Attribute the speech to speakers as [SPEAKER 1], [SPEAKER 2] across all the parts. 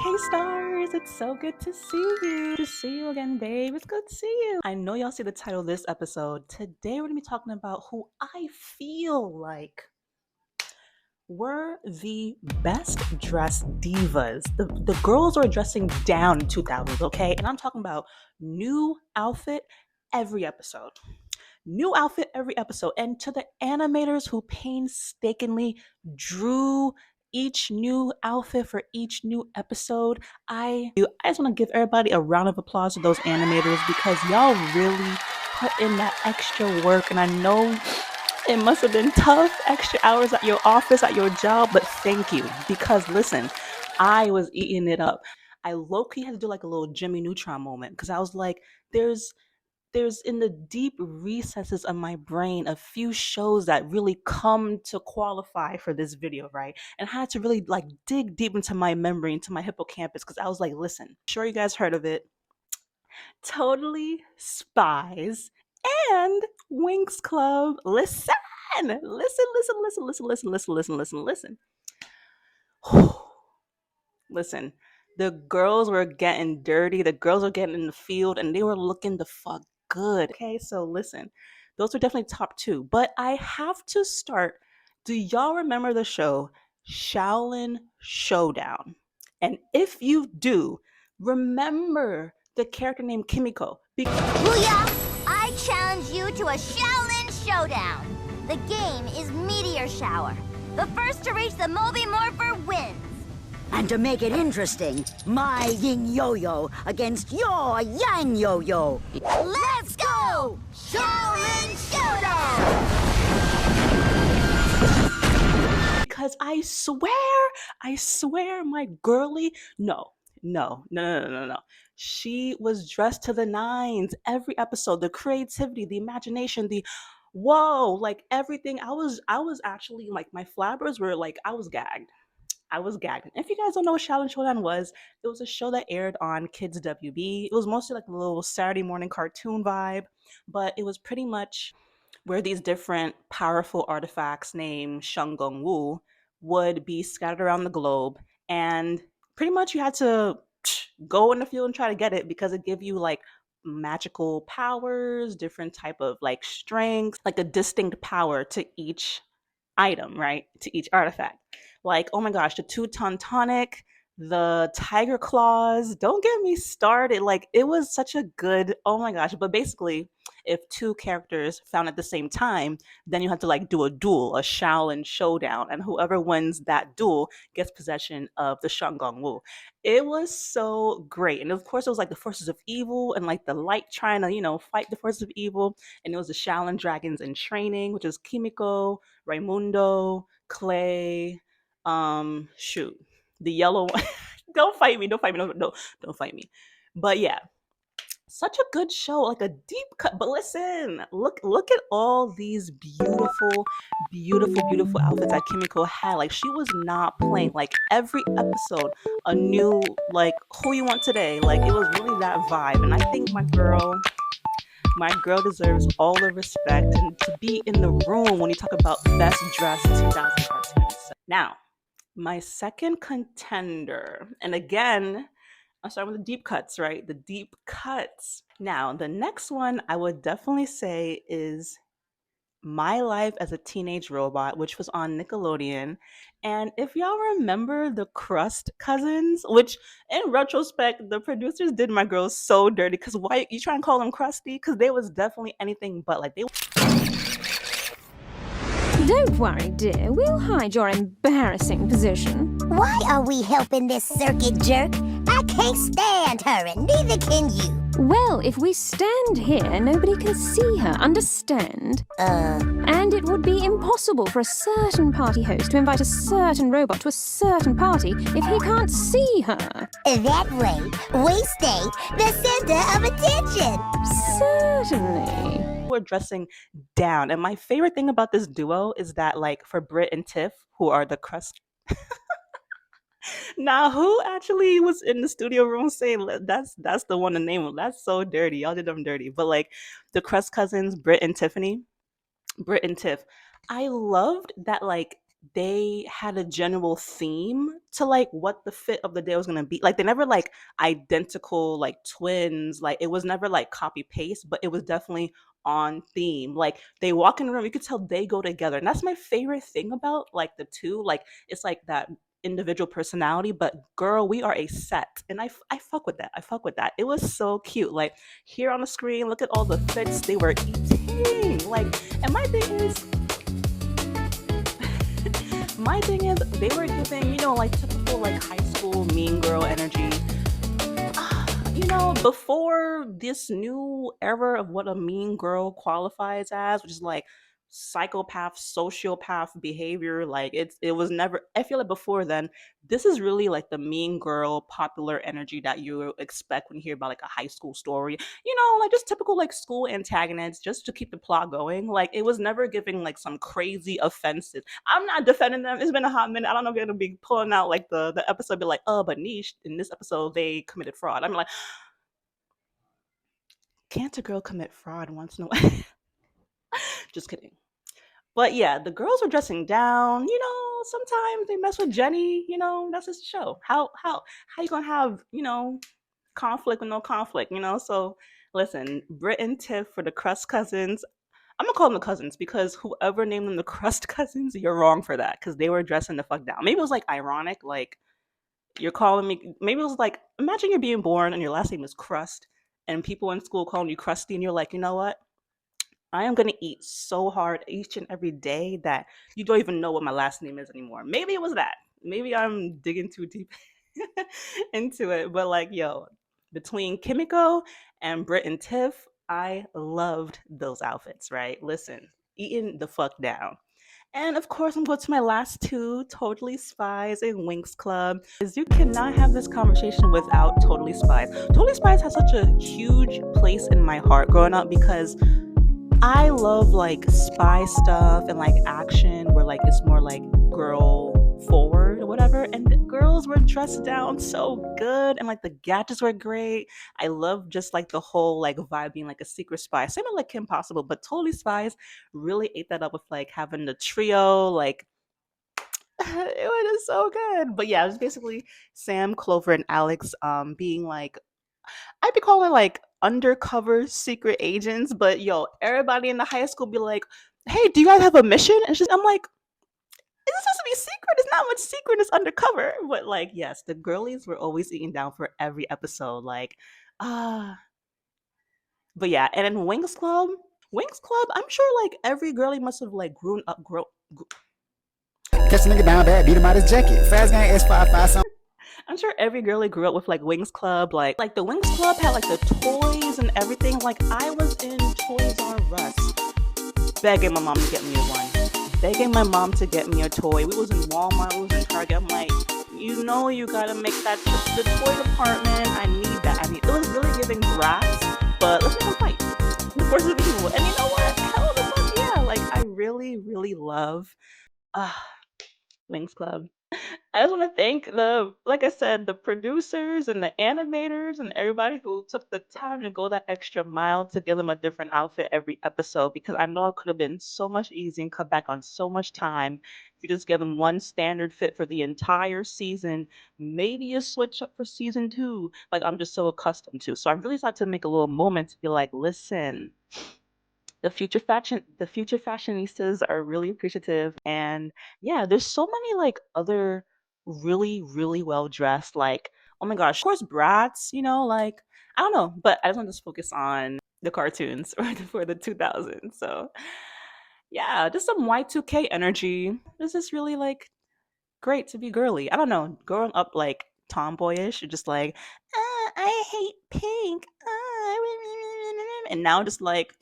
[SPEAKER 1] Hey stars, it's so good to see you. To see you again, babe. It's good to see you. I know y'all see the title of this episode. Today we're gonna be talking about who I feel like were the best dressed divas. The girls were dressing down in 2000s, okay? And I'm talking about new outfit every episode. New outfit every episode. And to the animators who painstakingly drew each new outfit for each new episode, I just want to give everybody a round of applause to those animators because y'all really put in that extra work. And I know it must have been tough, extra hours at your office, at your job, but thank you. Because listen, I was eating it up. I low-key had to do like a little Jimmy Neutron moment because I was like, there's in the deep recesses of my brain a few shows that really come to qualify for this video, right? And I had to really like dig deep into my memory, into my hippocampus, because I was like, listen, I'm sure you guys heard of it. Totally Spies and Winx Club. Listen, listen, listen, listen, listen, listen, listen, listen, listen, listen. Listen, the girls were getting dirty. The girls were getting in the field and they were looking the fuck good. Okay, so listen, those are definitely top two. But I have to start. Do y'all remember the show Xiaolin Showdown? And if you do, remember the character named Kimiko.
[SPEAKER 2] Booyah! I challenge you to a Xiaolin Showdown. The game is Meteor Shower. The first to reach the Moby Morpher wins.
[SPEAKER 3] And to make it interesting, my yin yo-yo against your yang yo-yo.
[SPEAKER 2] Let's go! Xiaolin Showdown!
[SPEAKER 1] Because I swear, my girly, no. She was dressed to the nines every episode. The creativity, the imagination, the whoa, like everything. I was actually like my flabbers were like I was gagged. I was gagged. If you guys don't know what Xiaolin Showdown was, it was a show that aired on Kids WB. It was mostly like a little Saturday morning cartoon vibe, but it was pretty much where these different powerful artifacts named Shungung Wu would be scattered around the globe. And pretty much you had to go in the field and try to get it because it give you like magical powers, different type of like strengths, like a distinct power to each item, right? To each artifact. Like, oh my gosh, the two-ton tonic, the tiger claws. Don't get me started. Like, it was such a good, oh my gosh. But basically, if two characters found at the same time, then you have to like do a duel, a Shaolin showdown, and whoever wins that duel gets possession of the Shangong Wu. It was so great. And of course, it was like the forces of evil and like the light trying to, fight the forces of evil. And it was the Shaolin dragons in training, which is Kimiko, Raimundo, Clay, shoot, the yellow one. Don't fight me. Don't fight me. No, don't fight me. But yeah, such a good show, like a deep cut. But listen, look at all these beautiful outfits that Kimiko had. Like she was not playing. Like every episode, a new like who you want today. Like it was really that vibe. And I think my girl deserves all the respect and to be in the room when you talk about best dressed 2000 cartoons. Now, my second contender, and again, I'm starting with the deep cuts, right? The deep cuts. Now, the next one I would definitely say is My Life as a Teenage Robot, which was on Nickelodeon. And if y'all remember the Crust Cousins, which in retrospect, the producers did my girls so dirty. Because why you trying to call them crusty? Because they was definitely anything but like they.
[SPEAKER 4] Don't worry, dear. We'll hide your embarrassing position.
[SPEAKER 2] Why are we helping this circuit jerk? I can't stand her, and neither can you.
[SPEAKER 4] Well, if we stand here, nobody can see her, understand? And it would be impossible for a certain party host to invite a certain robot to a certain party if he can't see her.
[SPEAKER 2] That way, we stay the center of attention.
[SPEAKER 4] Certainly.
[SPEAKER 1] Were dressing down. And my favorite thing about this duo is that, like, for Britt and Tiff, who are the crust. Now, who actually was in the studio room saying that's the one to name them? That's so dirty. Y'all did them dirty. But like the Crust cousins, Britt and Tiff. I loved that like they had a general theme to like what the fit of the day was gonna be. Like they never like identical like twins. Like it was never like copy paste, but it was definitely on theme. Like they walk in the room, you could tell they go together. And that's my favorite thing about like the two. Like it's like that individual personality, but girl, we are a set. And I fuck with that. I fuck with that. It was so cute. Like here on the screen, look at all the fits they were eating. Like, and my thing is they were giving, like typical like high school mean girl energy. Before this new era of what a mean girl qualifies as, which is like psychopath, sociopath behavior, like it was never. I feel like before then, this is really like the mean girl popular energy that you expect when you hear about like a high school story. Like just typical like school antagonists, just to keep the plot going. Like it was never giving like some crazy offenses. I'm not defending them. It's been a hot minute. I don't know if they're gonna be pulling out like the episode, be like, oh, but niche in this episode they committed fraud. I'm like, can't a girl commit fraud once in a while? Just kidding. But yeah, the girls were dressing down. Sometimes they mess with Jenny. That's just the show. How you gonna have conflict with no conflict? So listen, Britt and Tiff for the Crust Cousins. I'm gonna call them the cousins because whoever named them the Crust Cousins, you're wrong for that because they were dressing the fuck down. Maybe it was like ironic, like you're calling me. Maybe it was like imagine you're being born and your last name is Crust, and people in school calling you Krusty, and you're like, you know what? I am gonna eat so hard each and every day that you don't even know what my last name is anymore. Maybe it was that. Maybe I'm digging too deep into it. But like, yo, between Kimiko and Britt and Tiff, I loved those outfits, right? Listen, eating the fuck down. And of course, I'm going to my last two, Totally Spies and Winx Club. As you cannot have this conversation without Totally Spies. Totally Spies has such a huge place in my heart growing up because I love like spy stuff and like action where like it's more like girl forward or whatever. And the girls were dressed down so good and like the gadgets were great. I love just like the whole like vibe being like a secret spy. Same with like Kim Possible, but Totally Spies really ate that up with like having the trio, like it was just so good. But yeah, it was basically Sam, Clover, and Alex being like I'd be calling like undercover secret agents, but yo, everybody in the high school be like, "Hey, do you guys have a mission?" And I'm like, "Is this supposed to be secret? It's not much secret. It's undercover." But like, yes, the girlies were always eating down for every episode. Like, ah, but yeah, and in Winx Club, I'm sure like every girlie must have like grown up,
[SPEAKER 5] Catch a nigga down bad, beat him out his jacket. Fast gang S55.
[SPEAKER 1] I'm sure every girlie grew up with like Winx Club. Like the Winx Club had like the toys and everything. Like I was in Toys R Us, begging my mom to get me one, begging my mom to get me a toy. We was in Walmart, we was in Target. I'm like, you gotta make that trip to the toy department. I need that. It was really giving brats, but let's make a fight. The forces of evil. And you know what? Hell of a fuck yeah. Like I really, really love uh Winx Club. I just want to thank like I said, the producers and the animators and everybody who took the time to go that extra mile to give them a different outfit every episode because I know it could have been so much easier and cut back on so much time if you just give them one standard fit for the entire season. Maybe a switch up for season two, like I'm just so accustomed to. So I really thought to make a little moment to be like, listen, the future fashionistas are really appreciative and yeah, there's so many like other really really well dressed like oh my gosh, of course brats, like I don't know, but I just want to focus on the cartoons for the 2000s. So yeah, just some y2k energy. This is really like great to be girly. I don't know, growing up like tomboyish, just like I hate pink, and now just like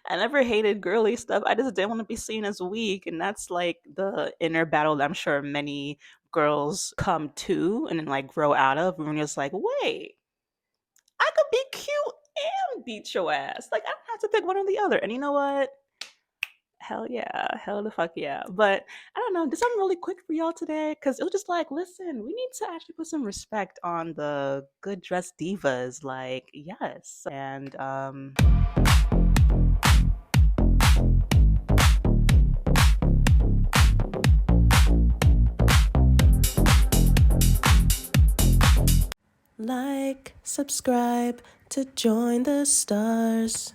[SPEAKER 1] I never hated girly stuff. I just didn't want to be seen as weak. And that's like the inner battle that I'm sure many girls come to and then like grow out of. When you're just like, wait, I could be cute and beat your ass. Like, I don't have to pick one or the other. And you know what? Hell yeah. Hell the fuck yeah. But I don't know. Did something really quick for y'all today? Because it was just like, listen, we need to actually put some respect on the good dressed divas. Like, yes. And,
[SPEAKER 6] Like, subscribe to join the stars.